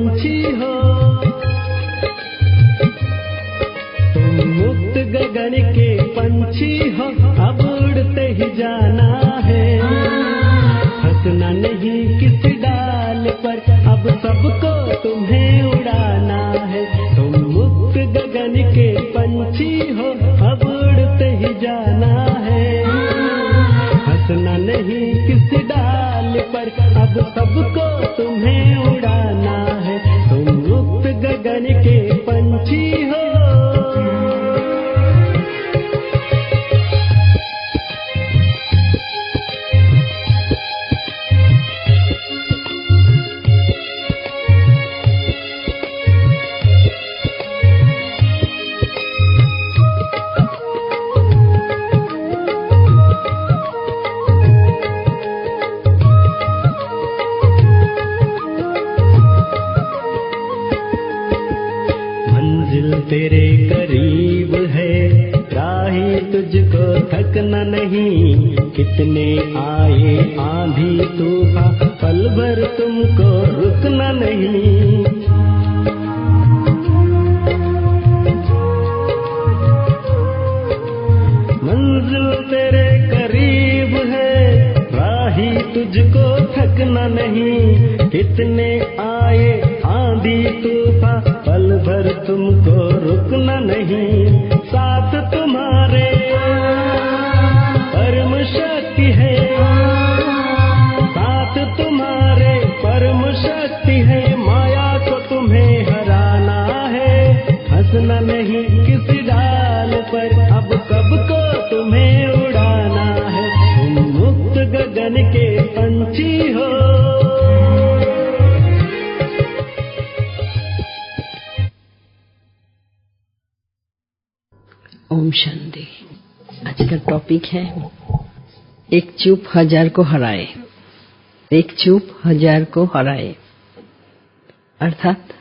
पंछी हो, तुम मुक्त गगन के पंछी हो, अब उड़ते ही जाना है, हंसना नहीं किसी डाल पर, अब सबको तुम्हें उड़ाना है। तुम मुक्त गगन के पंछी हो, अब उड़ते ही जाना है, हंसना नहीं किसी डाल पर, अब सबको तुम्हें उड़ाना है। तुम मुक्त गगन के पंछी हो। तेरे करीब है, राही तुझको थकना नहीं, कितने आए आंधी तूफान, पल भर तुमको रुकना नहीं। मंजिल तेरे करीब है, राही तुझको थकना नहीं, कितने आए आंधी तूफान, पल भर तुमको रुकना नहीं। साथ तुम्हारे परम शक्ति है, साथ तुम्हारे परम शक्ति है, माया को तुम्हें हराना है, हंसना नहीं किसी डाल पर, अब सबको तुम्हें उड़ाना है। तुम मुक्त गगन के पंछी हो। ओम शांति। आज का टॉपिक है एक चूप हजार को हराए। एक चूप हजार को हराए अर्थात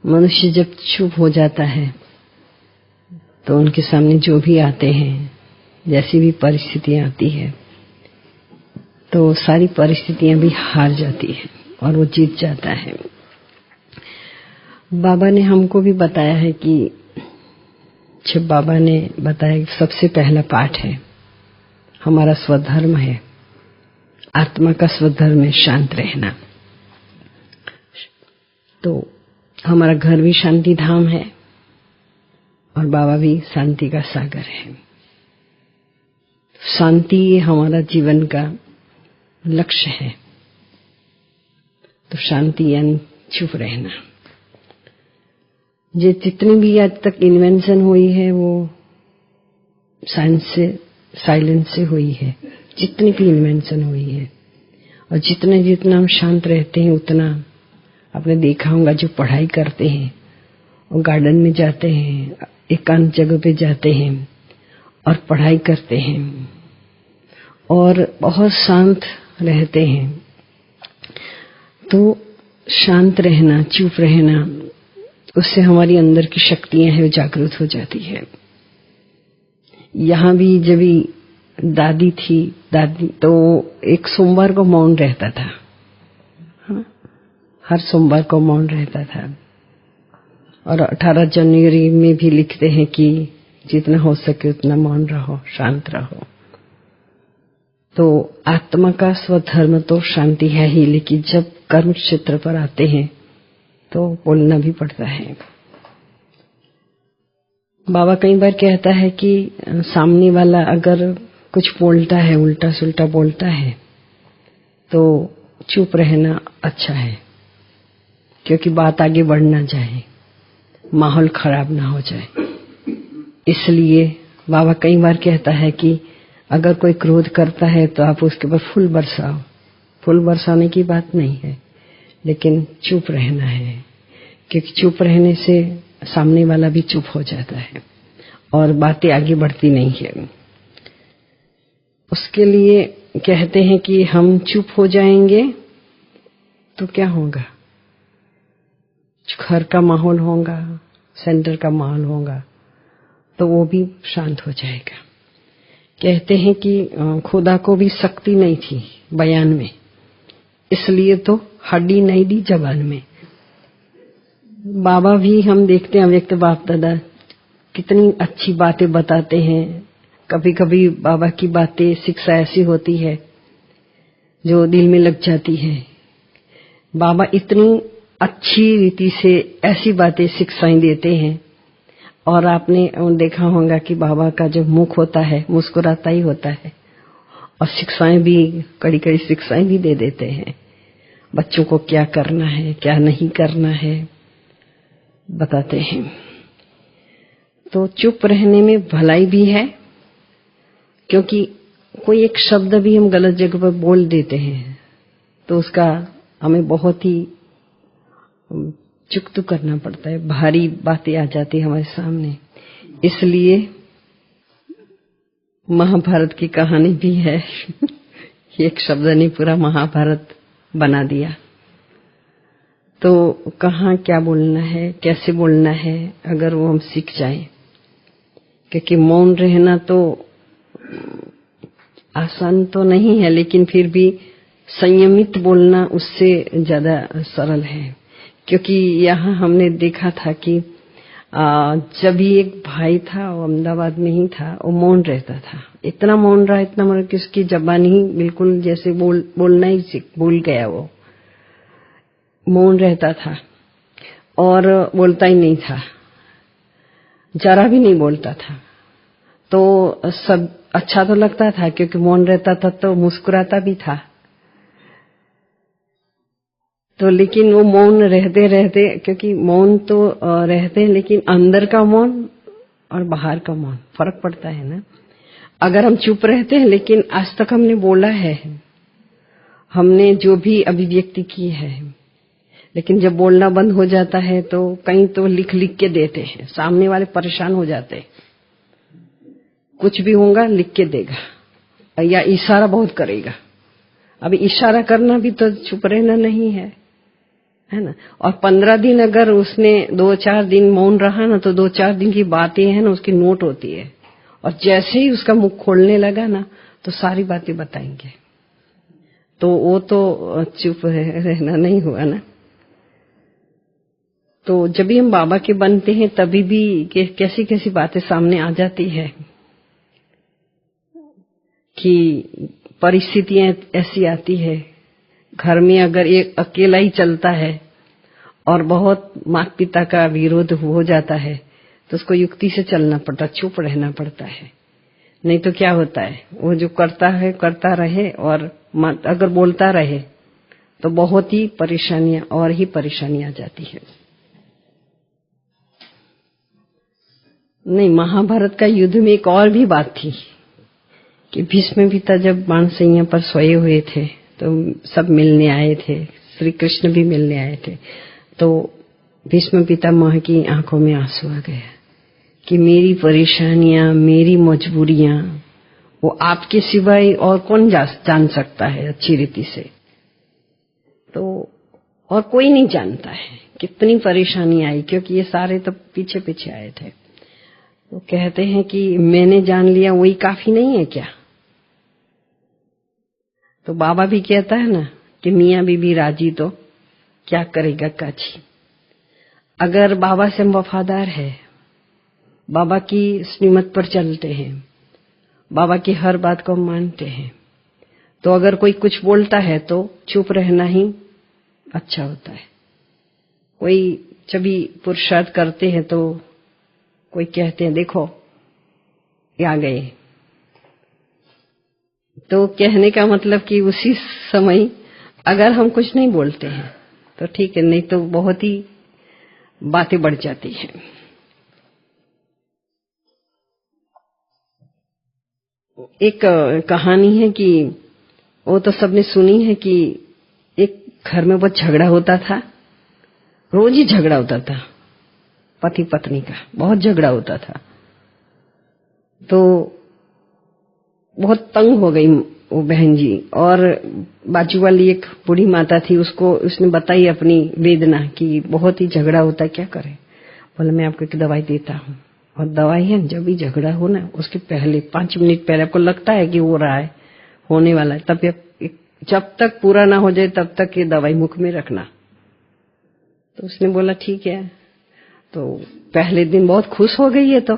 मनुष्य जब चुप हो जाता है तो उनके सामने जो भी आते हैं, जैसी भी परिस्थितियां आती है, तो सारी परिस्थितियां भी हार जाती है और वो जीत जाता है। बाबा ने हमको भी बताया है कि जब बाबा ने बताया कि सबसे पहला पाठ है हमारा स्वधर्म है, आत्मा का स्वधर्म है शांत रहना। तो हमारा घर भी शांति धाम है और बाबा भी शांति का सागर है। शांति ये हमारा जीवन का लक्ष्य है। तो शांति यानी चुप रहना। ये जितनी भी आज तक इन्वेंशन हुई है वो साइंस से, साइलेंस से हुई है। जितनी भी इन्वेंशन हुई है और जितना हम शांत रहते हैं उतना, आपने देखा होगा जो पढ़ाई करते हैं और गार्डन में जाते हैं, एकांत जगह पे जाते हैं और पढ़ाई करते हैं और बहुत शांत रहते हैं, तो शांत रहना, चुप रहना, उससे हमारी अंदर की शक्तियां हैं वो जागृत हो जाती है। यहाँ भी जब दादी थी, दादी तो एक सोमवार को मौन रहता था। हाँ? हर सोमवार को मौन रहता था। और 18 जनवरी में भी लिखते हैं कि जितना हो सके उतना मौन रहो, शांत रहो। तो आत्मा का स्वधर्म तो शांति है ही, लेकिन जब कर्म क्षेत्र पर आते हैं तो बोलना भी पड़ता है। बाबा कई बार कहता है कि सामने वाला अगर कुछ बोलता है, उल्टा सुल्टा बोलता है, तो चुप रहना अच्छा है, क्योंकि बात आगे बढ़ ना जाए, माहौल खराब ना हो जाए। इसलिए बाबा कई बार कहता है कि अगर कोई क्रोध करता है तो आप उसके ऊपर फूल बरसाओ। फूल बरसाने की बात नहीं है, लेकिन चुप रहना है, क्योंकि चुप रहने से सामने वाला भी चुप हो जाता है और बातें आगे बढ़ती नहीं है। उसके लिए कहते हैं कि हम चुप हो जाएंगे तो क्या होगा, घर का माहौल होगा, सेंटर का माहौल होगा, तो वो भी शांत हो जाएगा। कहते हैं कि खुदा को भी शक्ति नहीं थी बयान में, इसलिए तो हड्डी नहीं दी जबान में, बाबा भी हम देखते हैं अव्यक्त बाप दादा कितनी अच्छी बातें बताते हैं। कभी कभी बाबा की बातें शिक्षा ऐसी होती है जो दिल में लग जाती है। बाबा इतनी अच्छी रीति से ऐसी बातें शिक्षाएं देते हैं, और आपने देखा होगा कि बाबा का जो मुख होता है मुस्कुराता ही होता है, और शिक्षाएं भी कड़ी कड़ी शिक्षाएं भी दे देते हैं। बच्चों को क्या करना है क्या नहीं करना है बताते हैं। तो चुप रहने में भलाई भी है, क्योंकि कोई एक शब्द भी हम गलत जगह पर बोल देते हैं तो उसका हमें बहुत ही चुकतू करना पड़ता है, भारी बातें आ जाती है हमारे सामने। इसलिए महाभारत की कहानी भी है एक शब्द ने पूरा महाभारत बना दिया। तो कहाँ क्या बोलना है कैसे बोलना है अगर वो हम सीख जाएं, क्योंकि मौन रहना तो आसान तो नहीं है, लेकिन फिर भी संयमित बोलना उससे ज्यादा सरल है। क्योंकि यहाँ हमने देखा था कि जब भी एक भाई था वो अहमदाबाद में ही था, वो मौन रहता था, इतना मौन रहा इतना मौन कि उसकी जबान ही बिल्कुल जैसे बोलना ही भूल गया। वो मौन रहता था और बोलता ही नहीं था, जरा भी नहीं बोलता था। तो सब अच्छा तो लगता था क्योंकि मौन रहता था तो मुस्कुराता भी था। तो लेकिन वो मौन रहते रहते, क्योंकि मौन तो रहते हैं लेकिन अंदर का मौन और बाहर का मौन फर्क पड़ता है ना। अगर हम चुप रहते हैं लेकिन आज तक हमने बोला है, हमने जो भी अभिव्यक्ति की है, लेकिन जब बोलना बंद हो जाता है तो कहीं तो लिख लिख के देते हैं, सामने वाले परेशान हो जाते हैं। कुछ भी होगा लिख के देगा या इशारा बहुत करेगा। अभी इशारा करना भी तो चुप रहना नहीं है, है ना। और 15 दिन अगर उसने 2-4 दिन मौन रहा ना, तो 2-4 दिन की बातें हैं ना उसकी नोट होती है, और जैसे ही उसका मुख खोलने लगा ना तो सारी बातें बताएंगे। तो वो तो चुप रहना नहीं हुआ ना। तो जब भी हम बाबा के बनते हैं तभी भी कैसी कैसी बातें सामने आ जाती है कि परिस्थितियां ऐसी आती है। घर में अगर एक अकेला ही चलता है और बहुत माता पिता का विरोध हो जाता है तो उसको युक्ति से चलना पड़ता, चुप रहना पड़ता है। नहीं तो क्या होता है, वो जो करता है करता रहे, और अगर बोलता रहे तो बहुत ही परेशानियां और ही परेशानियां आ जाती है। नहीं, महाभारत का युद्ध में एक और भी बात थी कि भीष्म पिता जब बाणसैया पर सोए हुए थे तो सब मिलने आए थे, श्री कृष्ण भी मिलने आए थे। तो भीष्म पितामह की आंखों में आंसू आ गया कि मेरी परेशानियां मेरी मजबूरियां वो आपके सिवाय और कौन जान सकता है अच्छी रीति से। तो और कोई नहीं जानता है कितनी परेशानी आई, क्योंकि ये सारे तो पीछे पीछे आए थे। तो कहते हैं कि मैंने जान लिया वही काफी नहीं है क्या। तो बाबा भी कहता है ना कि मियाँ बीबी राजी तो क्या करेगा काजी। अगर बाबा से हम वफादार है, बाबा की श्रीमत पर चलते हैं, बाबा की हर बात को मानते हैं, तो अगर कोई कुछ बोलता है तो चुप रहना ही अच्छा होता है। कोई जब भी पुरुषार्थ करते हैं तो कोई कहते हैं देखो ये आ गए, तो कहने का मतलब कि उसी समय अगर हम कुछ नहीं बोलते हैं तो ठीक है, नहीं तो बहुत ही बातें बढ़ जाती हैं। एक कहानी है कि वो तो सबने सुनी है कि एक घर में बहुत झगड़ा होता था, रोज ही झगड़ा होता था, पति पत्नी का बहुत झगड़ा होता था। तो बहुत तंग हो गई वो बहन जी, और बाजू वाली एक बूढ़ी माता थी, उसको उसने बताई अपनी वेदना कि बहुत ही झगड़ा होता है, क्या करे। बोला मैं आपको एक दवाई देता हूँ, और दवाई है जब भी झगड़ा हो ना उसके पहले 5 मिनट पहले आपको लगता है कि हो रहा है, होने वाला है, तब जब तक पूरा ना हो जाए तब तक ये दवाई मुख में रखना। तो उसने बोला ठीक है। तो पहले दिन बहुत खुश हो गई है, तो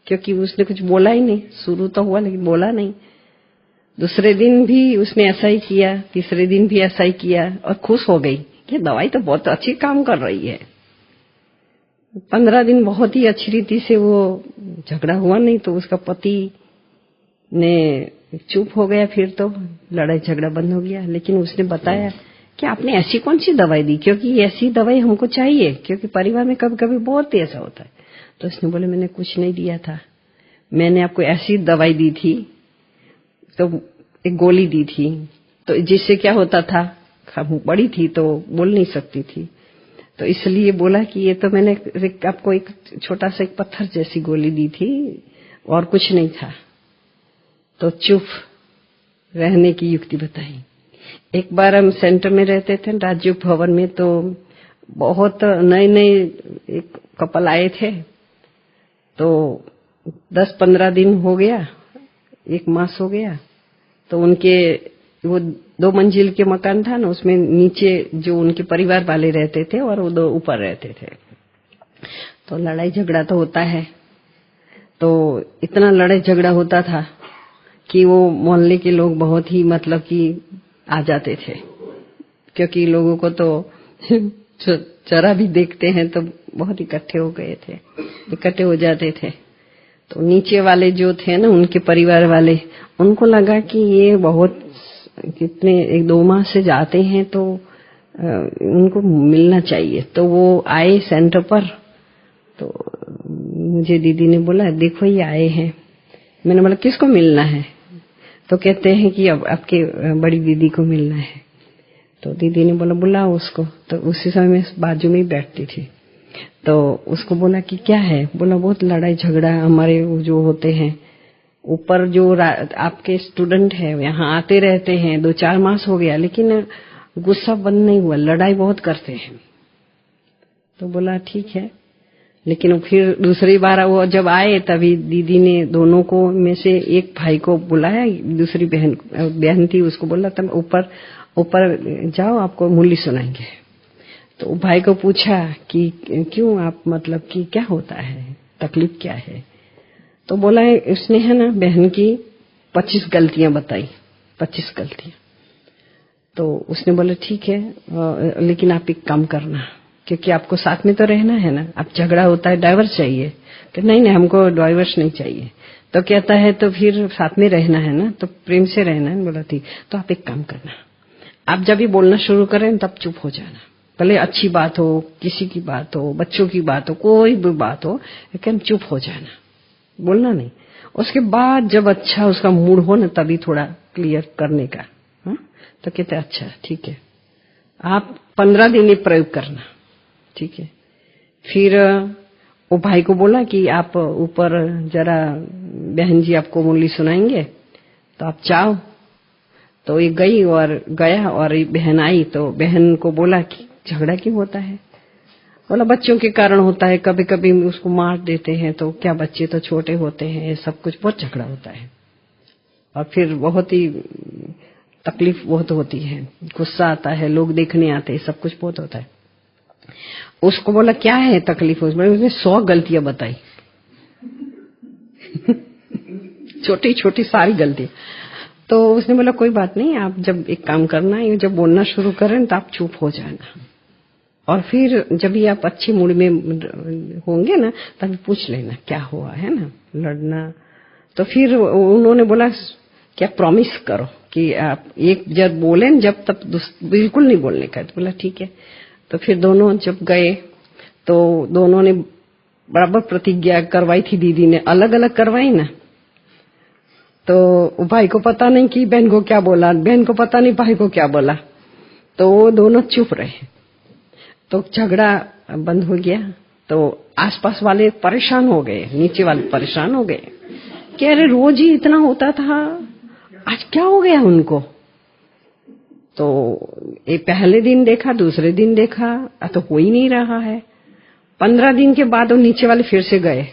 क्योंकि उसने कुछ बोला ही नहीं, शुरू तो हुआ लेकिन बोला नहीं। दूसरे दिन भी उसने ऐसा ही किया, तीसरे दिन भी ऐसा ही किया और खुश हो गई कि दवाई तो बहुत अच्छी काम कर रही है। 15 दिन बहुत ही अच्छी रीति से वो झगड़ा हुआ नहीं, तो उसका पति ने चुप हो गया, फिर तो लड़ाई झगड़ा बंद हो गया। लेकिन उसने बताया कि आपने ऐसी कौन सी दवाई दी, क्योंकि ऐसी दवाई हमको चाहिए, क्योंकि परिवार में कभी कभी बहुत ही ऐसा होता है। तो उसने बोले मैंने कुछ नहीं दिया था, मैंने आपको ऐसी दवाई दी थी, तो एक गोली दी थी, तो जिससे क्या होता था, हम बड़ी थी तो बोल नहीं सकती थी, तो इसलिए बोला कि ये तो मैंने आपको एक छोटा सा एक पत्थर जैसी गोली दी थी और कुछ नहीं था। तो चुप रहने की युक्ति बताई। एक बार हम सेंटर में रहते थे राजयोग भवन में, तो बहुत नए नए एक कपल आए थे, तो 10-15 दिन हो गया, 1 मास हो गया, तो उनके वो 2 मंजिल के मकान था ना, उसमें नीचे जो उनके परिवार वाले रहते थे और वो 2 ऊपर रहते थे। तो लड़ाई झगड़ा तो होता है, तो इतना लड़ाई झगड़ा होता था कि वो मोहल्ले के लोग बहुत ही मतलब कि आ जाते थे, क्योंकि लोगों को तो जरा भी देखते हैं तो बहुत इकट्ठे हो गए थे, इकट्ठे हो जाते थे। तो नीचे वाले जो थे ना, उनके परिवार वाले, उनको लगा कि ये बहुत कितने 1-2 माह से जाते हैं तो उनको मिलना चाहिए। तो वो आए सेंटर पर, तो मुझे दीदी ने बोला देखो ये आए हैं। मैंने बोला किसको मिलना है? तो कहते हैं कि अब आपके बड़ी दीदी को मिलना है। तो दीदी ने बोला बुलाओ उसको। तो उसी समय मैं बाजू में ही बैठती थी, तो उसको बोला कि क्या है? बोला बहुत लड़ाई झगड़ा हमारे जो होते हैं ऊपर, जो आपके स्टूडेंट है यहाँ आते रहते हैं, 2-4 मास हो गया, लेकिन गुस्सा बंद नहीं हुआ, लड़ाई बहुत करते हैं। तो बोला ठीक है। लेकिन फिर दूसरी बार वो जब आए, तभी दीदी ने दोनों को में से एक भाई को बुलाया, दूसरी बहन थी, उसको बोला तुम ऊपर जाओ, आपको मुरली सुनाएंगे। तो भाई को पूछा कि क्यों आप, मतलब कि क्या होता है, तकलीफ क्या है? तो बोला उसने है ना बहन की 25 गलतियां बताई, 25 गलतियां। तो उसने बोला ठीक है, लेकिन आप एक काम करना, क्योंकि आपको साथ में तो रहना है ना, अब झगड़ा होता है डाइवर्स चाहिए। कि नहीं हमको डाइवर्स नहीं चाहिए। तो कहता है तो फिर साथ में रहना है ना, तो प्रेम से रहना है। बोला ठीक। तो आप एक काम करना, आप जब भी बोलना शुरू करें तब चुप हो जाना, भले अच्छी बात हो, किसी की बात हो, बच्चों की बात हो, कोई भी बात हो, लेकिन चुप हो जाना, बोलना नहीं। उसके बाद जब अच्छा उसका मूड हो ना, तभी थोड़ा क्लियर करने का। हा? तो कहते अच्छा ठीक है, आप 15 दिन ये प्रयोग करना, ठीक है। फिर वो भाई को बोला कि आप ऊपर जरा बहन जी आपको मुरली सुनाएंगे, तो आप जाओ। तो ये गई और गया, और ये बहन आई, तो बहन को बोला कि झगड़ा क्यों होता है? बोला बच्चों के कारण होता है, कभी कभी उसको मार देते हैं, तो क्या बच्चे तो छोटे होते हैं, ये सब कुछ बहुत झगड़ा होता है। और फिर बहुत ही तकलीफ बहुत होती है, गुस्सा आता है, लोग देखने आते हैं, सब कुछ बहुत होता है। उसको बोला क्या है तकलीफ? उसने 100 गलतियां बताई छोटी छोटी सारी गलतियां। तो उसने बोला कोई बात नहीं, आप जब एक काम करना है, जब बोलना शुरू करें तो आप चुप हो जाना, और फिर जब भी आप अच्छे मूड में होंगे ना, तभी पूछ लेना क्या हुआ है ना, लड़ना। तो फिर उन्होंने बोला क्या प्रॉमिस करो कि आप एक जब बोले जब तक बिल्कुल नहीं बोलने का। तो बोला ठीक है। तो फिर दोनों जब गए, तो दोनों ने बराबर प्रतिज्ञा करवाई थी, दीदी ने अलग अलग करवाई ना। तो भाई को पता नहीं कि बहन को क्या बोला, बहन को पता नहीं भाई को क्या बोला, तो वो दोनों चुप रहे। तो झगड़ा बंद हो गया। तो आसपास वाले परेशान हो गए, नीचे वाले परेशान हो गए कि अरे रोज ही इतना होता था, आज क्या हो गया उनको? तो ये पहले दिन देखा, दूसरे दिन देखा, तो हो ही नहीं रहा है। 15 दिन के बाद वो नीचे वाले फिर से गए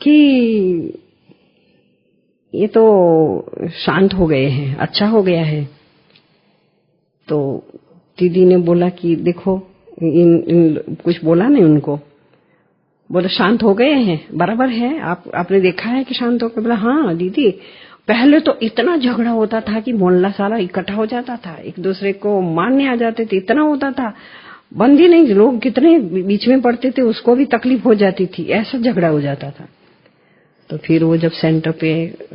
कि ये तो शांत हो गए हैं, अच्छा हो गया है। तो दीदी ने बोला कि देखो इन कुछ बोला नहीं उनको। बोले शांत हो गए हैं, बराबर है, आपने देखा है कि शांत हो गए? बोला हाँ दीदी, पहले तो इतना झगड़ा होता था कि मोहल्ला सारा इकट्ठा हो जाता था, एक दूसरे को मारने आ जाते थे, इतना होता था, बंद ही नहीं, लोग कितने बीच में पड़ते थे, उसको भी तकलीफ हो जाती थी, ऐसा झगड़ा हो जाता था। तो फिर वो जब सेंटर पे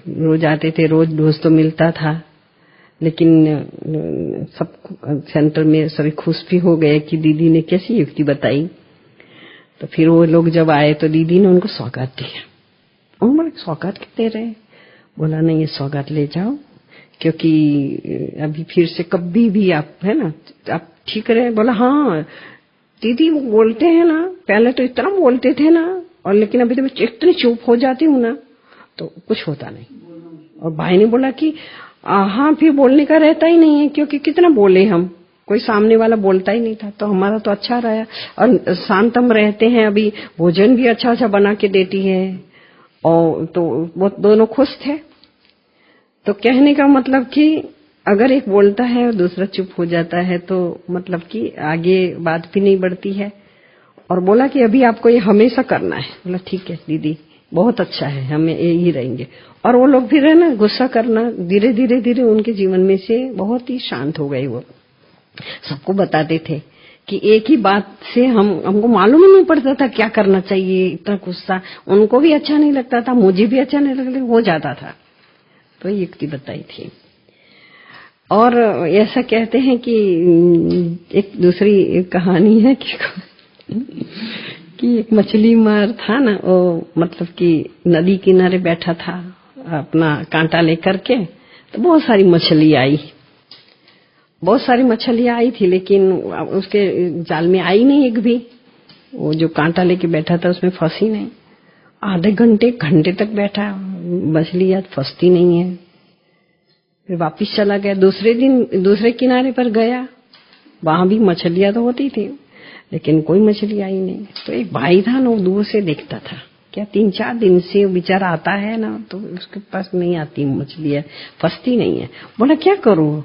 रोज आते थे, रोज दोस्त तो मिलता था, लेकिन सब सेंटर में सभी खुश भी हो गए कि दीदी ने कैसी युक्ति बताई। तो फिर वो लोग जब आए तो दीदी ने उनको सौगात दिया। उन्होंने सौगात क्यों दे रहे? बोला नहीं, ये सौगात ले जाओ, क्योंकि अभी फिर से कभी भी आप है ना, आप ठीक रहे। बोला हाँ दीदी, वो बोलते हैं ना, पहले तो इतना बोलते थे ना, और लेकिन अभी तो मैं इतनी चुप हो जाती हूँ ना तो कुछ होता नहीं। और भाई ने बोला कि हाँ फिर बोलने का रहता ही नहीं है, क्योंकि कितना बोले हम, कोई सामने वाला बोलता ही नहीं था, तो हमारा तो अच्छा रहा। और शांतम रहते हैं, अभी भोजन भी अच्छा अच्छा बना के देती है, और तो वो दोनों खुश थे। तो कहने का मतलब कि अगर एक बोलता है और दूसरा चुप हो जाता है तो मतलब कि आगे बात भी नहीं बढ़ती है। और बोला कि अभी आपको ये हमेशा करना है। बोला ठीक है दीदी, बहुत अच्छा है, हमें यही रहेंगे। और वो लोग फिर है ना, गुस्सा करना धीरे धीरे धीरे उनके जीवन में से बहुत ही शांत हो गए। वो सबको बताते थे कि एक ही बात से हमको मालूम ही नहीं पड़ता था क्या करना चाहिए, इतना गुस्सा उनको भी अच्छा नहीं लगता था, मुझे भी अच्छा नहीं लगता, हो जाता था। तो ये युक्ति बताई थी। और ऐसा कहते हैं कि एक दूसरी कहानी है कि एक मछली मार था ना, वो मतलब कि नदी किनारे बैठा था अपना कांटा लेकर के, तो बहुत सारी मछली आई, बहुत सारी मछलियां आई थी, लेकिन उसके जाल में आई नहीं एक भी। वो जो कांटा लेके बैठा था उसमें फंसी नहीं। आधे घंटे तक बैठा, मछली याद फंसती नहीं है। फिर वापिस चला गया, दूसरे दिन दूसरे किनारे पर गया, वहां भी मछलियां तो होती थी, लेकिन कोई मछली आई नहीं। तो एक भाई था ना, वो दूर से देखता था, क्या 3-4 दिन से बेचारा आता है ना, तो उसके पास नहीं आती मछलियां, फंसती नहीं है। बोला क्या करूं,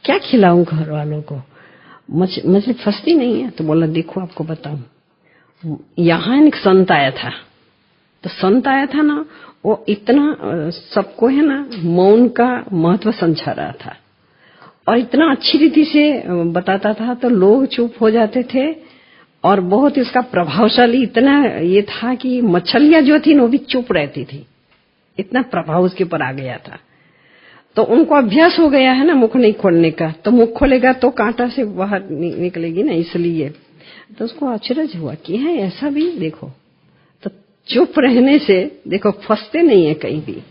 क्या खिलाऊं घर वालों को, मछली फंसती नहीं है। तो बोला देखो आपको बताऊं, यहाँ एक संत आया था, तो संत आया था ना, वो इतना सबको है ना मौन का महत्व समझा रहा था, और इतना अच्छी रीति से बताता था, तो लोग चुप हो जाते थे। और बहुत इसका प्रभावशाली इतना ये था कि मछलियां जो थी वो भी चुप रहती थी, इतना प्रभाव उसके ऊपर आ गया था। तो उनको अभ्यास हो गया है ना मुख नहीं खोलने का, तो मुख खोलेगा तो कांटा से बाहर निकलेगी ना, इसलिए। तो उसको आश्चर्य हुआ कि है ऐसा भी, देखो तो चुप रहने से देखो फंसते नहीं है कहीं भी।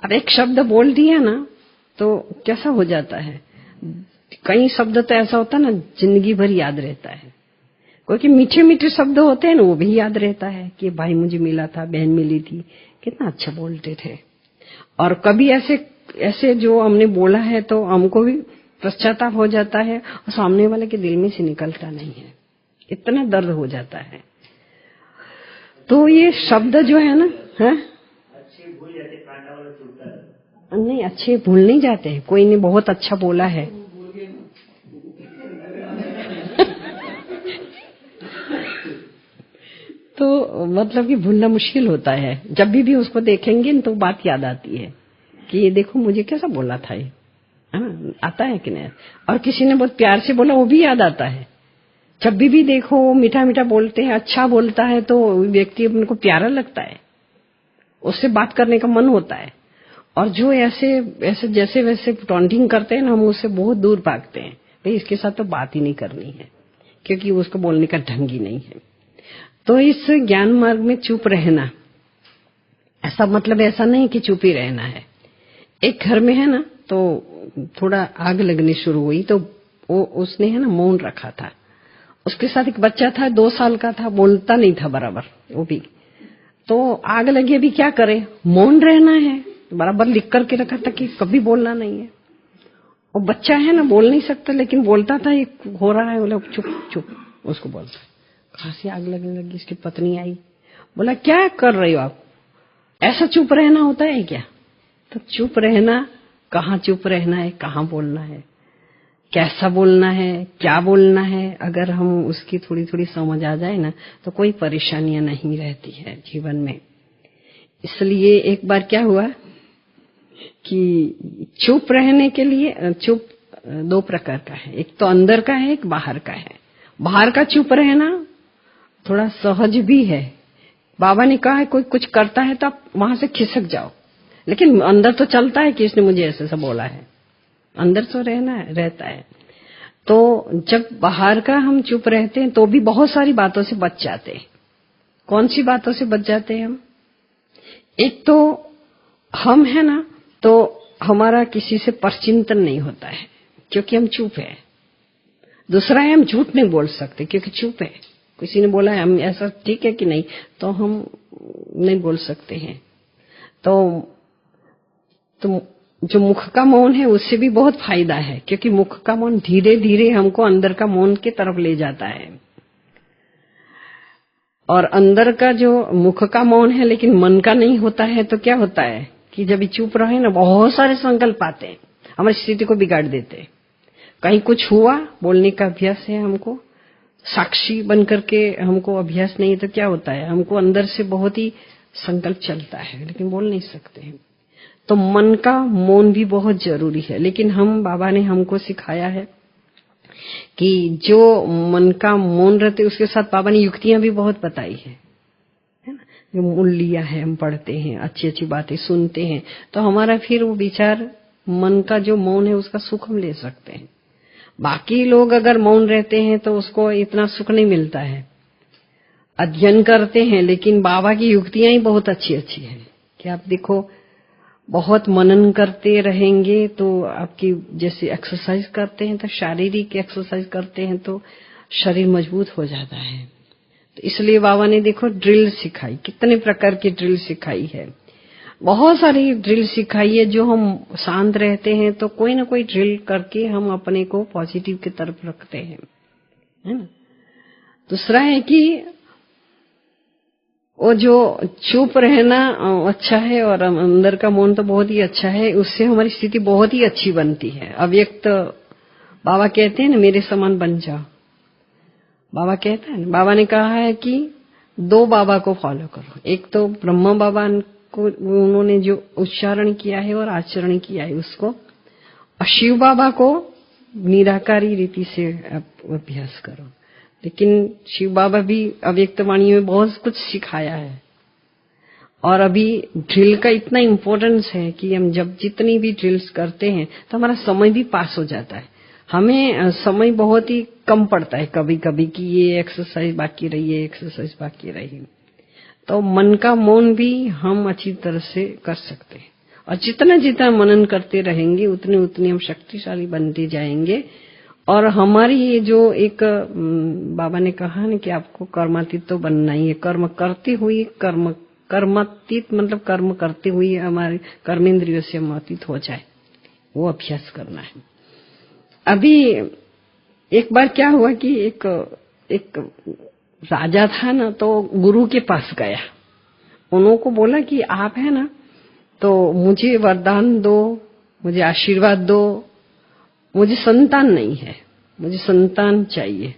अब एक शब्द बोल दिया ना तो कैसा हो जाता है, कई शब्द तो ऐसा होता है ना जिंदगी भर याद रहता है, क्योंकि मीठे मीठे शब्द होते हैं ना, वो भी याद रहता है कि भाई मुझे मिला था, बहन मिली थी, कितना अच्छा बोलते थे। और कभी ऐसे जो हमने बोला है तो हमको भी पश्चाताप हो जाता है, और सामने वाले के दिल में से निकलता नहीं है, इतना दर्द हो जाता है। तो ये शब्द जो है ना, है अच्छे भूल जाते, कांटा वाला छूटता है नहीं, अच्छे भूल नहीं जाते हैं। कोई ने बहुत अच्छा बोला है तो मतलब कि भूलना मुश्किल होता है। जब भी उसको देखेंगे तो बात याद आती है कि ये देखो मुझे कैसा बोला था, ये है ना, आता है कि नहीं। और किसी ने बहुत प्यार से बोला, वो भी याद आता है। जब भी देखो मीठा मीठा बोलते हैं, अच्छा बोलता है, तो व्यक्ति अपने को प्यारा लगता है, उससे बात करने का मन होता है। और जो ऐसे जैसे वैसे टॉन्टिंग करते हैं ना, हम उससे बहुत दूर भागते हैं, भाई इसके साथ तो बात ही नहीं करनी है, क्योंकि उसको बोलने का ढंग ही नहीं है। तो इस ज्ञान मार्ग में चुप रहना, ऐसा मतलब ऐसा नहीं कि चुप ही रहना है। एक घर में है ना, तो थोड़ा आग लगनी शुरू हुई, तो वो उसने है ना मौन रखा था। उसके साथ एक बच्चा था, 2 साल का था, बोलता नहीं था बराबर वो भी। तो आग लगी, अभी क्या करे, मौन रहना है, बराबर लिख करके रखा था कि कभी बोलना नहीं है। वो बच्चा है ना बोल नहीं सकता, लेकिन बोलता था ये हो रहा है, बोला चुप चुप, उसको बोलता। कहां से आग लगने लगी, इसकी पत्नी आई, बोला क्या कर रही हो आप, ऐसा चुप रहना होता है क्या। तो चुप रहना, कहाँ चुप रहना है, कहाँ बोलना है, कैसा बोलना है, क्या बोलना है, अगर हम उसकी थोड़ी थोड़ी समझ आ जाए ना तो कोई परेशानियां नहीं रहती है जीवन में। इसलिए एक बार क्या हुआ कि चुप रहने के लिए, चुप दो प्रकार का है, एक तो अंदर का है, एक बाहर का है। बाहर का चुप रहना थोड़ा सहज भी है। बाबा ने कहा है कोई कुछ करता है तो आप वहां से खिसक जाओ, लेकिन अंदर तो चलता है कि इसने मुझे ऐसे बोला है, अंदर तो रहता है। तो जब बाहर का हम चुप रहते हैं तो भी बहुत सारी बातों से बच जाते हैं। कौन सी बातों से बच जाते हैं हम? एक तो हम है ना, तो हमारा किसी से परचिंतन नहीं होता है क्योंकि हम चुप है। दूसरा है हम झूठ नहीं बोल सकते क्योंकि चुप है। किसी ने बोला है हम ऐसा ठीक है कि नहीं, तो हम नहीं बोल सकते हैं। तो जो मुख का मौन है उससे भी बहुत फायदा है, क्योंकि मुख का मौन धीरे धीरे हमको अंदर का मौन की तरफ ले जाता है। और अंदर का जो मुख का मौन है लेकिन मन का नहीं होता है, तो क्या होता है कि जब चुप रहे ना, बहुत सारे संकल्प आते हैं, हमारी स्थिति को बिगाड़ देते हैं। कहीं कुछ हुआ, बोलने का अभ्यास है हमको, साक्षी बन करके हमको अभ्यास नहीं, तो क्या होता है हमको अंदर से बहुत ही संकल्प चलता है लेकिन बोल नहीं सकते हैं। तो मन का मौन भी बहुत जरूरी है। लेकिन बाबा ने हमको सिखाया है कि जो मन का मौन रहते, उसके साथ बाबा ने युक्तियां भी बहुत बताई है ना। जो मूल्य है, हम पढ़ते हैं, अच्छी अच्छी बातें सुनते हैं, तो हमारा फिर वो विचार, मन का जो मौन है उसका सुख हम ले सकते हैं। बाकी लोग अगर मौन रहते हैं तो उसको इतना सुख नहीं मिलता है। अध्ययन करते हैं लेकिन बाबा की युक्तियां ही बहुत अच्छी अच्छी हैं कि आप देखो, बहुत मनन करते रहेंगे तो आपकी, जैसे एक्सरसाइज करते हैं तो शारीरिक एक्सरसाइज करते हैं तो शरीर मजबूत हो जाता है। तो इसलिए बाबा ने देखो ड्रिल सिखाई, कितने प्रकार की ड्रिल सिखाई है, बहुत सारी ड्रिल सिखाई है। जो हम शांत रहते हैं तो कोई ना कोई ड्रिल करके हम अपने को पॉजिटिव की तरफ रखते हैं, है ना। दूसरा है कि वो जो चुप रहना अच्छा है और अंदर का मौन तो बहुत ही अच्छा है, उससे हमारी स्थिति बहुत ही अच्छी बनती है। अव्यक्त बाबा कहते हैं ना, मेरे समान बन जाओ। बाबा कहता है ना, बाबा ने कहा है कि दो बाबा को फॉलो करो। एक तो ब्रह्मा बाबा को उन्होंने जो उच्चारण किया है और आचरण किया है उसको, और शिव बाबा को निराकारी रीति से अभ्यास करो। लेकिन शिव बाबा भी अव्यक्त वाणी में बहुत कुछ सिखाया है। और अभी ड्रिल का इतना इम्पोर्टेंस है कि हम जब जितनी भी ड्रिल्स करते हैं तो हमारा समय भी पास हो जाता है। हमें समय बहुत ही कम पड़ता है कभी कभी कि ये एक्सरसाइज बाकी रही है, एक्सरसाइज बाकी रही। तो मन का मौन भी हम अच्छी तरह से कर सकते हैं। और जितना जितना मनन करते रहेंगे उतने उतने हम शक्तिशाली बनते जाएंगे। और हमारी ये जो एक बाबा ने कहा ना कि आपको कर्मातीत तो बनना ही है। कर्म करते हुए, कर्मातीत मतलब कर्म करते हुए हमारे कर्मेंद्रियों से हम अतीत हो जाए, वो अभ्यास करना है। अभी एक बार क्या हुआ कि एक राजा था ना, तो गुरु के पास गया। उनको बोला कि आप है ना, तो मुझे वरदान दो, मुझे आशीर्वाद दो, मुझे संतान नहीं है, मुझे संतान चाहिए।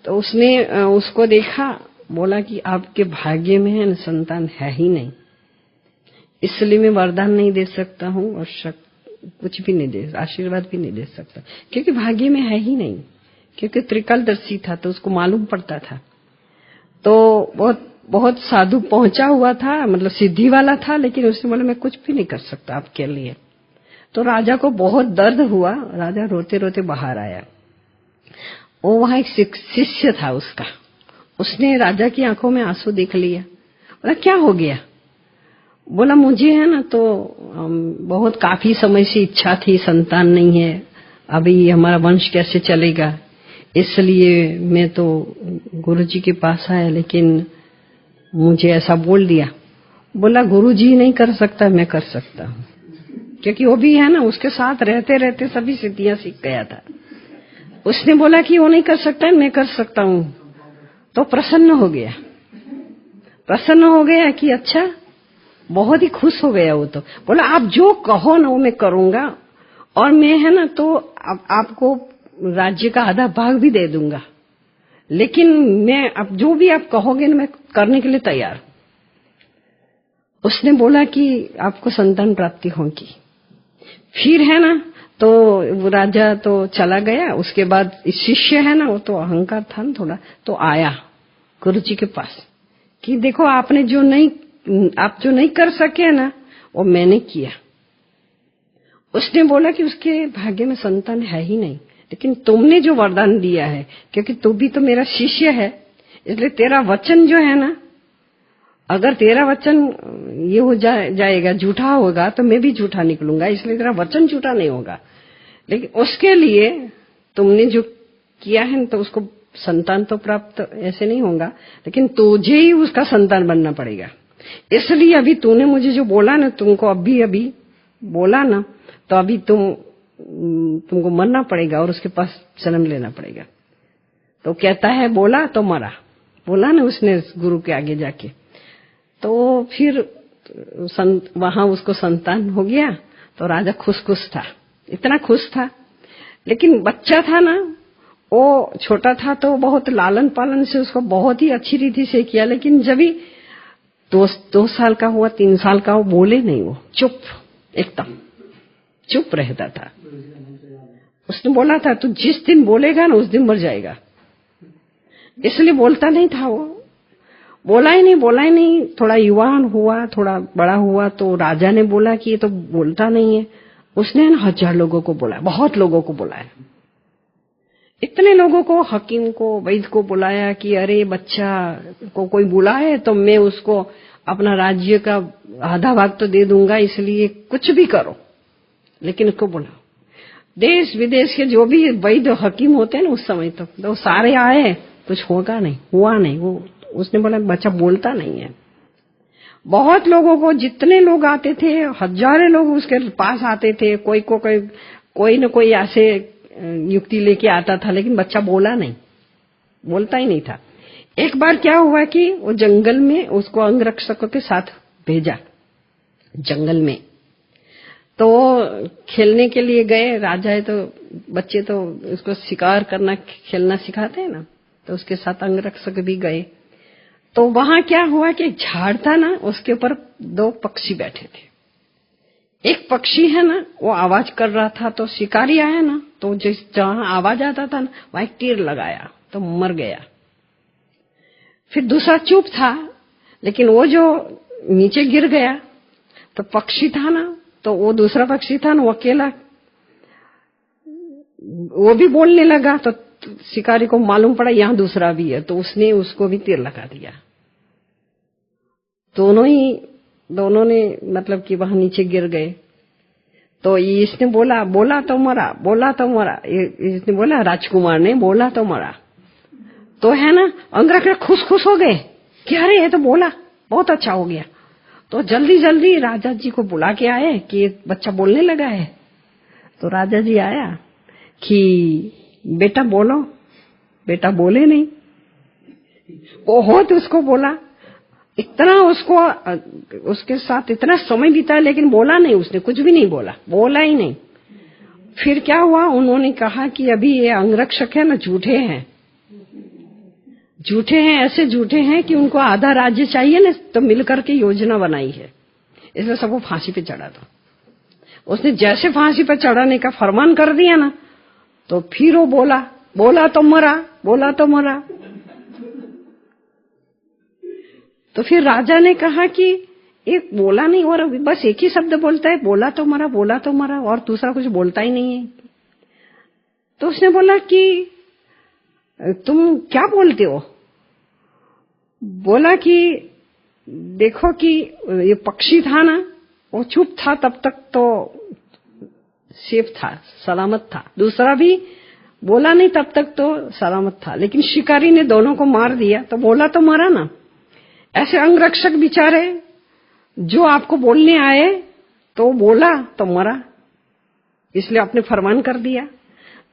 तो उसने उसको देखा, बोला कि आपके भाग्य में है ना संतान है ही नहीं, इसलिए मैं वरदान नहीं दे सकता हूँ और कुछ भी नहीं दे, आशीर्वाद भी नहीं दे सकता, क्योंकि भाग्य में है ही नहीं। क्योंकि त्रिकालदर्शी था तो उसको मालूम पड़ता था। तो बहुत साधु पहुंचा हुआ था, मतलब सिद्धि वाला था, लेकिन उसने बोला मैं कुछ भी नहीं कर सकता आपके लिए। तो राजा को बहुत दर्द हुआ, राजा रोते रोते बाहर आया। वो वहां एक शिष्य था उसका, उसने राजा की आंखों में आंसू देख लिया। बोला क्या हो गया? बोला मुझे है ना तो बहुत काफी समय से इच्छा थी, संतान नहीं है, अभी हमारा वंश कैसे चलेगा, इसलिए मैं तो गुरुजी के पास आया, लेकिन मुझे ऐसा बोल दिया। बोला गुरुजी नहीं कर सकता, मैं कर सकता हूँ, क्योंकि वो भी है ना उसके साथ रहते रहते सभी सिद्धियां सीख गया था। उसने बोला कि वो नहीं कर सकता, मैं कर सकता हूँ। तो प्रसन्न हो गया कि अच्छा, बहुत ही खुश हो गया वो। तो बोला आप जो कहो ना वो मैं करूंगा, और मैं है ना तो आपको राज्य का आधा भाग भी दे दूंगा, लेकिन मैं अब जो भी आप कहोगे ना मैं करने के लिए तैयार हूं। उसने बोला कि आपको संतान प्राप्ति होगी। फिर है ना तो वो राजा तो चला गया। उसके बाद शिष्य है ना, वो तो अहंकार था ना थोड़ा, तो आया गुरुजी के पास कि देखो आप जो नहीं कर सके ना वो मैंने किया। उसने बोला कि उसके भाग्य में संतान है ही नहीं, लेकिन तुमने जो वरदान दिया है, क्योंकि तू भी तो मेरा शिष्य है, इसलिए तेरा वचन जो है ना, अगर तेरा वचन ये हो जाएगा झूठा होगा तो मैं भी झूठा निकलूंगा, इसलिए तेरा वचन झूठा नहीं होगा। लेकिन उसके लिए तुमने जो किया है तो उसको संतान तो प्राप्त ऐसे नहीं होगा, लेकिन तुझे ही उसका संतान बनना पड़ेगा। इसलिए अभी तूने मुझे जो बोला ना, तुमको अभी बोला ना, तो अभी तुमको मरना पड़ेगा और उसके पास जन्म लेना पड़ेगा। तो कहता है बोला तो मरा, बोला ना उसने गुरु के आगे जाके। तो फिर वहां उसको संतान हो गया। तो राजा खुश था, इतना खुश था। लेकिन बच्चा था ना, वो छोटा था तो बहुत लालन पालन से उसको बहुत ही अच्छी रीति से किया। लेकिन जब भी 2 साल का हुआ, 3 साल का, वो बोले नहीं, वो चुप, एकदम चुप रहता था। उसने बोला था तू जिस दिन बोलेगा ना उस दिन मर जाएगा, इसलिए बोलता नहीं था। वो बोला ही नहीं। थोड़ा युवान हुआ, थोड़ा बड़ा हुआ तो राजा ने बोला कि ये तो बोलता नहीं है। उसने 1000 लोगों को बुलाया, बहुत लोगों को बुलाया, इतने लोगों को, हकीम को, वैद्य को बुलाया कि अरे बच्चा को कोई बुलाए तो मैं उसको अपना राज्य का आधा भाग तो दे दूंगा, इसलिए कुछ भी करो, लेकिन उसको बुलाओ। देश विदेश के जो भी वैद्य हकीम होते हैं ना उस समय तो सारे आए, कुछ हुआ नहीं। वो उसने बोला बच्चा बोलता नहीं है। बहुत लोगों को, जितने लोग आते थे, हजारों लोग उसके पास आते थे, कोई न कोई ऐसे युक्ति लेके आता था, लेकिन बच्चा बोलता ही नहीं था। एक बार क्या हुआ कि वो जंगल में उसको अंगरक्षकों के साथ भेजा, जंगल में तो खेलने के लिए गए। राजा है तो बच्चे तो उसको शिकार करना, खेलना सिखाते हैं ना, तो उसके साथ अंगरक्षक भी गए। तो वहां क्या हुआ कि झाड़ था ना, उसके ऊपर 2 पक्षी बैठे थे। एक पक्षी है ना वो आवाज कर रहा था, तो शिकारी आया ना, तो जहां आवाज आता था ना वहां एक तीर लगाया तो मर गया। फिर दूसरा चुप था, लेकिन वो जो नीचे गिर गया तो पक्षी था ना, तो वो दूसरा पक्षी था ना, वो अकेला, वो भी बोलने लगा। तो शिकारी को मालूम पड़ा यहाँ दूसरा भी है, तो उसने उसको भी तीर लगा दिया। दोनों ने मतलब कि वहां नीचे गिर गए। तो इसने बोला तो मरा। इसने बोला, राजकुमार ने बोला तो मरा। तो है ना अंगरक्षक खुश हो गए कि अरे ये तो बोला, बहुत अच्छा हो गया। तो जल्दी राजा जी को बुला के आए कि बच्चा बोलने लगा है। तो राजा जी आया कि बेटा बोलो, बेटा बोले नहीं। बहुत उसको बोला, इतना उसके साथ इतना समय बिताया, लेकिन बोला नहीं, उसने कुछ भी नहीं बोला ही नहीं। फिर क्या हुआ, उन्होंने कहा कि अभी ये अंगरक्षक है ना झूठे हैं, ऐसे झूठे हैं कि उनको आधा राज्य चाहिए ना, तो मिलकर के योजना बनाई है, इसलिए सबको फांसी पे चढ़ा दो। उसने जैसे फांसी पे चढ़ाने का फरमान कर दिया ना, तो फिर वो बोला तो मरा। तो फिर राजा ने कहा कि एक बोला नहीं और बस एक ही शब्द बोलता है, बोला तो मरा, और दूसरा कुछ बोलता ही नहीं है। तो उसने बोला कि तुम क्या बोलते हो? बोला कि देखो कि ये पक्षी था ना, वो चुप था, तब तक तो सेफ था, सलामत था। दूसरा भी बोला नहीं, तब तक तो सलामत था। लेकिन शिकारी ने दोनों को मार दिया, तो बोला तो मरा ना। ऐसे अंगरक्षक बेचारे जो आपको बोलने आए तो बोला तो मरा, इसलिए आपने फरमान कर दिया।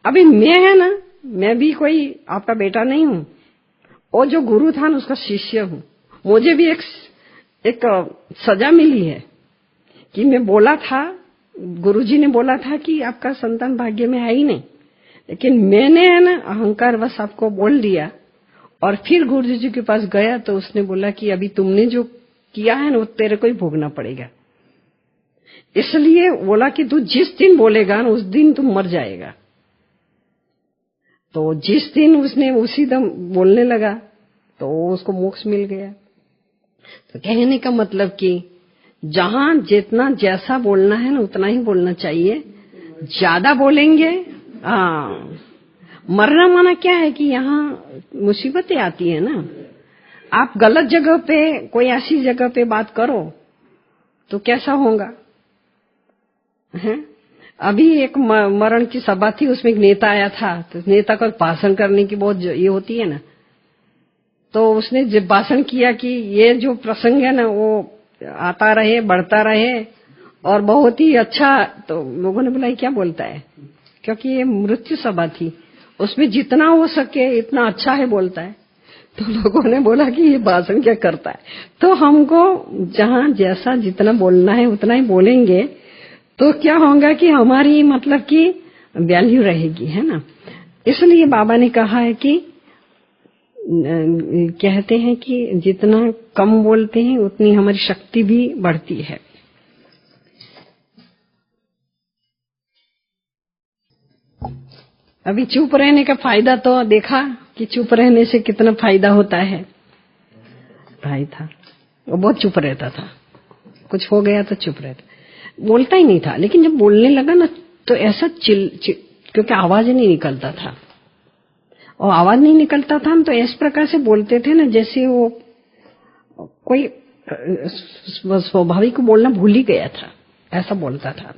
अभी मैं है ना, मैं भी कोई आपका बेटा नहीं हूं, वो जो गुरु था ना उसका शिष्य हूं। मुझे भी एक सजा मिली है कि मैं बोला था, गुरुजी ने बोला था कि आपका संतान भाग्य में है ही नहीं, लेकिन मैंने है ना अहंकार बस आपको बोल दिया। और फिर गुरुजी के पास गया तो उसने बोला कि अभी तुमने जो किया है ना वो तेरे को ही भोगना पड़ेगा। इसलिए बोला कि तू जिस दिन बोलेगा ना उस दिन तुम मर जाएगा। तो जिस दिन उसने उसी दम बोलने लगा तो उसको मोक्ष मिल गया। तो कहने का मतलब कि जहां जितना जैसा बोलना है ना उतना ही बोलना चाहिए। ज्यादा बोलेंगे मरना माना क्या है कि यहाँ मुसीबतें आती है ना। आप गलत जगह पे कोई ऐसी जगह पे बात करो तो कैसा होगा है। अभी एक मरण की सभा थी, उसमें एक नेता आया था, तो नेता को भाषण करने की बहुत ये होती है ना। तो उसने जब भाषण किया कि ये जो प्रसंग है ना वो आता रहे बढ़ता रहे और बहुत ही अच्छा। तो लोगों ने बोला ये क्या बोलता है, क्योंकि ये मृत्यु सभा थी, उसमें जितना हो सके इतना अच्छा है बोलता है। तो लोगों ने बोला कि ये भाषण क्या करता है। तो हमको जहां जैसा जितना बोलना है उतना ही बोलेंगे तो क्या होगा कि हमारी मतलब की वैल्यू रहेगी, है ना। इसलिए बाबा ने कहा है कि कहते हैं कि जितना कम बोलते हैं उतनी हमारी शक्ति भी बढ़ती है। अभी चुप रहने का फायदा तो देखा कि चुप रहने से कितना फायदा होता है। भाई था वो बहुत चुप रहता था, कुछ हो गया तो चुप रहता, बोलता ही नहीं था। लेकिन जब बोलने लगा ना तो ऐसा क्योंकि आवाज नहीं निकलता था, और आवाज नहीं निकलता था तो इस प्रकार से बोलते थे ना जैसे वो कोई स्वाभाविक बोलना भूल ही गया था, ऐसा बोलता था।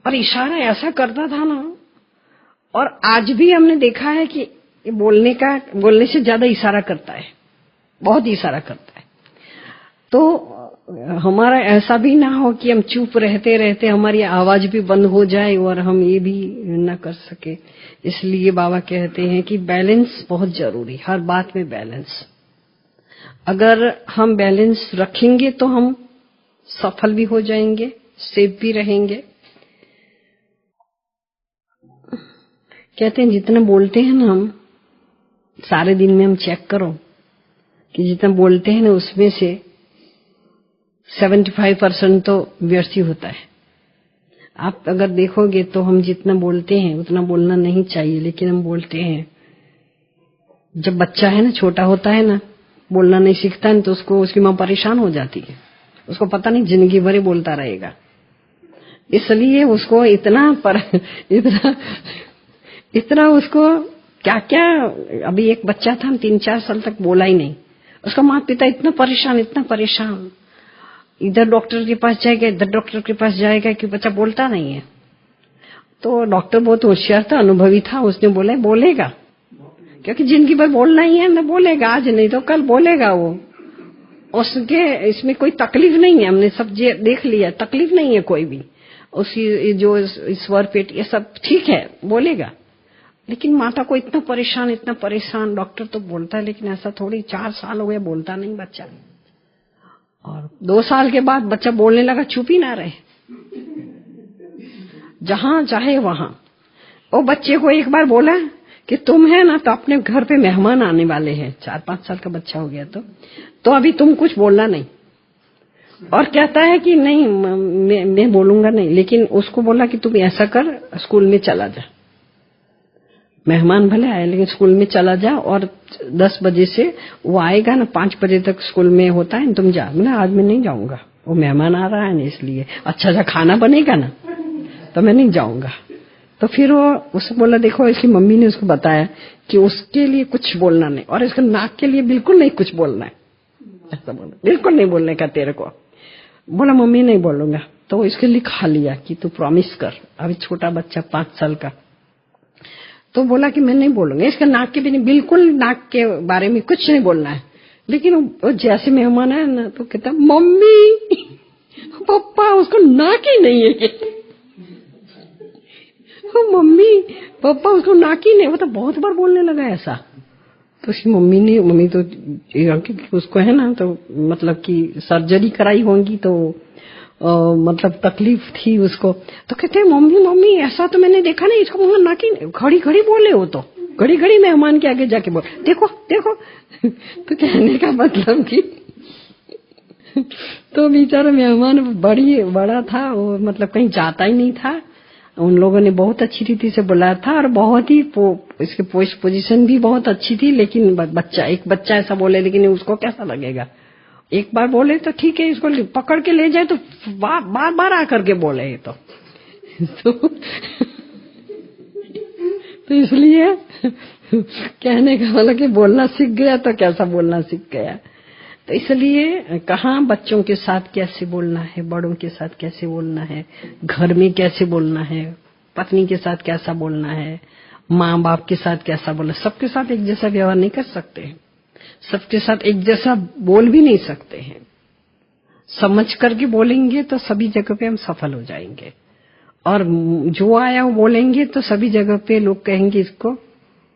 और इशारा ऐसा करता था ना। और आज भी हमने देखा है कि बोलने से ज्यादा इशारा करता है, बहुत इशारा करता है। तो हमारा ऐसा भी ना हो कि हम चुप रहते रहते हमारी आवाज भी बंद हो जाए और हम ये भी न कर सके। इसलिए बाबा कहते हैं कि बैलेंस बहुत जरूरी, हर बात में बैलेंस। अगर हम बैलेंस रखेंगे तो हम सफल भी हो जाएंगे, सेफ भी रहेंगे। कहते हैं जितना बोलते हैं ना हम सारे दिन में, हम चेक करो कि जितना बोलते हैं ना उसमें से 75% तो व्यर्थ ही होता है। आप अगर देखोगे तो हम जितना बोलते हैं उतना बोलना नहीं चाहिए, लेकिन हम बोलते हैं। जब बच्चा है ना, छोटा होता है ना, बोलना नहीं सीखता है तो उसको उसकी माँ परेशान हो जाती है, उसको पता नहीं जिंदगी भर ही बोलता रहेगा। इसलिए उसको इतना उसको क्या क्या। अभी एक बच्चा था 3-4 साल तक बोला ही नहीं, उसका माता पिता इतना परेशान, इधर डॉक्टर के पास जाएगा इधर डॉक्टर के पास जाएगा कि बच्चा बोलता नहीं है। तो डॉक्टर बहुत होशियार था, अनुभवी था, उसने बोला बोलेगा, क्योंकि जिंदगी भर बोलना ही है ना, बोलेगा, आज नहीं तो कल बोलेगा वो। उसके इसमें कोई तकलीफ नहीं है, हमने सब देख लिया, तकलीफ नहीं है कोई भी। उसकी जो स्वर पेट ये सब ठीक है, बोलेगा। लेकिन माता को इतना परेशान, डॉक्टर तो बोलता है, लेकिन ऐसा थोड़ी 4 साल हो गए बोलता नहीं बच्चा। और 2 साल के बाद बच्चा बोलने लगा, चुप ही ना रहे, जहां चाहे वहां। वो बच्चे को एक बार बोला कि तुम है ना तो अपने घर पे मेहमान आने वाले हैं, 4-5 साल का बच्चा हो गया तो अभी तुम कुछ बोलना नहीं। और कहता है कि नहीं मैं बोलूंगा नहीं। लेकिन उसको बोला कि तुम ऐसा कर, स्कूल में चला जा, मेहमान भले आए लेकिन स्कूल में चला जा, और 10 बजे से वो आएगा ना, 5 बजे तक स्कूल में होता है, तुम जा। मैं आज मैं नहीं जाऊंगा, वो मेहमान आ रहा है ना, इसलिए अच्छा खाना बनेगा ना तो मैं नहीं जाऊंगा। तो फिर वो उससे बोला, देखो इसकी मम्मी ने उसको बताया कि उसके लिए कुछ बोलना नहीं, और इसके नाक के लिए बिल्कुल नहीं कुछ बोलना है, ऐसा बोला, बिल्कुल नहीं बोलने का तेरे को। बोला मम्मी नहीं बोलूंगा। तो इसके लिए खा लिया कि तू प्रॉमिस कर। अभी छोटा बच्चा 5 साल का, तो बोला कि मैं नहीं बोलूंगा, इसका नाक के भी बिल्कुल नाक के बारे में कुछ नहीं बोलना है। लेकिन वो जैसे मेहमान है ना तो कहता मम्मी पापा उसको नाक ही नहीं है, मम्मी पापा उसको नाक ही नहीं। वो तो बहुत बार बोलने लगा ऐसा। तो उसकी मम्मी तो उसको है ना तो मतलब कि सर्जरी कराई होंगी, तो मतलब तकलीफ थी उसको। तो कहते हैं मम्मी मम्मी ऐसा तो मैंने देखा नहीं, इसको वहां ना कि घड़ी घड़ी बोले, वो तो घड़ी घड़ी मेहमान के आगे जाके बोल देखो देखो। तो कहने का मतलब कि तो बेचारा मेहमान बड़ा था, वो मतलब कहीं जाता ही नहीं था। उन लोगों ने बहुत अच्छी रीति से बुलाया था और बहुत ही इसके पोजीशन भी बहुत अच्छी थी। लेकिन एक बच्चा ऐसा बोले, लेकिन उसको कैसा लगेगा, एक बार बोले तो ठीक है, इसको पकड़ के ले जाए तो बार बार आकर के बोले तो तो इसलिए कहने का मतलब कि बोलना सीख गया तो कैसा बोलना सीख गया। तो इसलिए कहाँ बच्चों के साथ कैसे बोलना है, बड़ों के साथ कैसे बोलना है, घर में कैसे बोलना है, पत्नी के साथ कैसा बोलना है, माँ बाप के साथ कैसा बोलना। सबके साथ एक जैसा व्यवहार नहीं कर सकते हैं, सबके साथ एक जैसा बोल भी नहीं सकते हैं। समझ करके बोलेंगे तो सभी जगह पे हम सफल हो जाएंगे, और जो आया वो बोलेंगे तो सभी जगह पे लोग कहेंगे इसको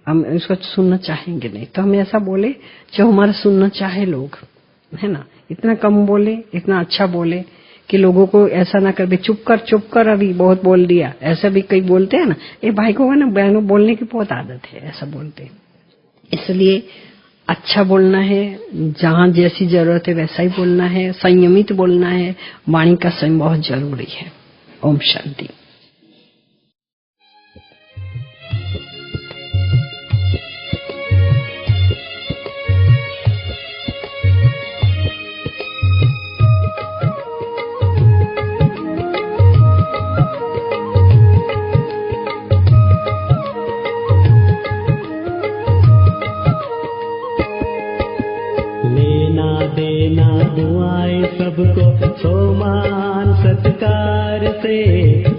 हम इसको सुनना चाहेंगे नहीं। तो हम ऐसा बोले जो हमारा सुनना चाहे लोग, है ना। इतना कम बोले, इतना अच्छा बोले कि लोगों को ऐसा ना कर चुप कर अभी बहुत बोल दिया। ऐसा भी कई बोलते हैं ना, ये भाई को है ना बहनों बोलने की बहुत आदत है, ऐसा बोलते हैं। इसलिए अच्छा बोलना है, जहां जैसी जरूरत है वैसा ही बोलना है, संयमित बोलना है, वाणी का संयम बहुत जरूरी है। ओम शांति। दुआएं सबको सोमान सत्कार से,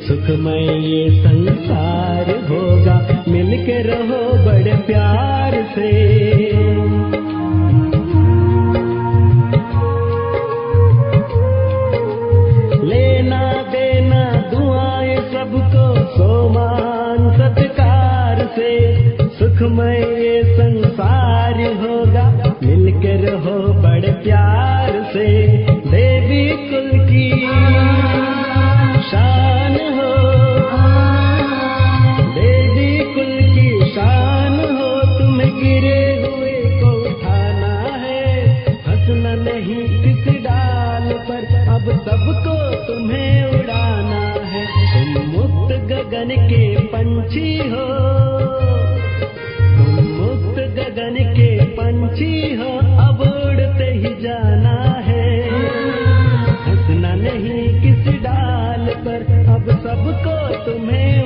सुखमय ये संसार होगा, मिलके रहो बड़े प्यार से। लेना देना दुआएं सबको सोमान सत्कार से, सुखमय ये संसार होगा, मिलके रहो बड़े प्यार से। देवी कुल की शान हो, देवी कुल की शान हो, तुम्हें गिरे हुए को उठाना है, हंसना नहीं किसी डाल पर, अब सबको तुम्हें उड़ाना है। तुम मुक्त गगन के पंछी हो, तुम मुक्त गगन के पंछी हो, अब उड़ते ही जाना है, हंसना नहीं किसी डाल पर, अब सबको तुम्हें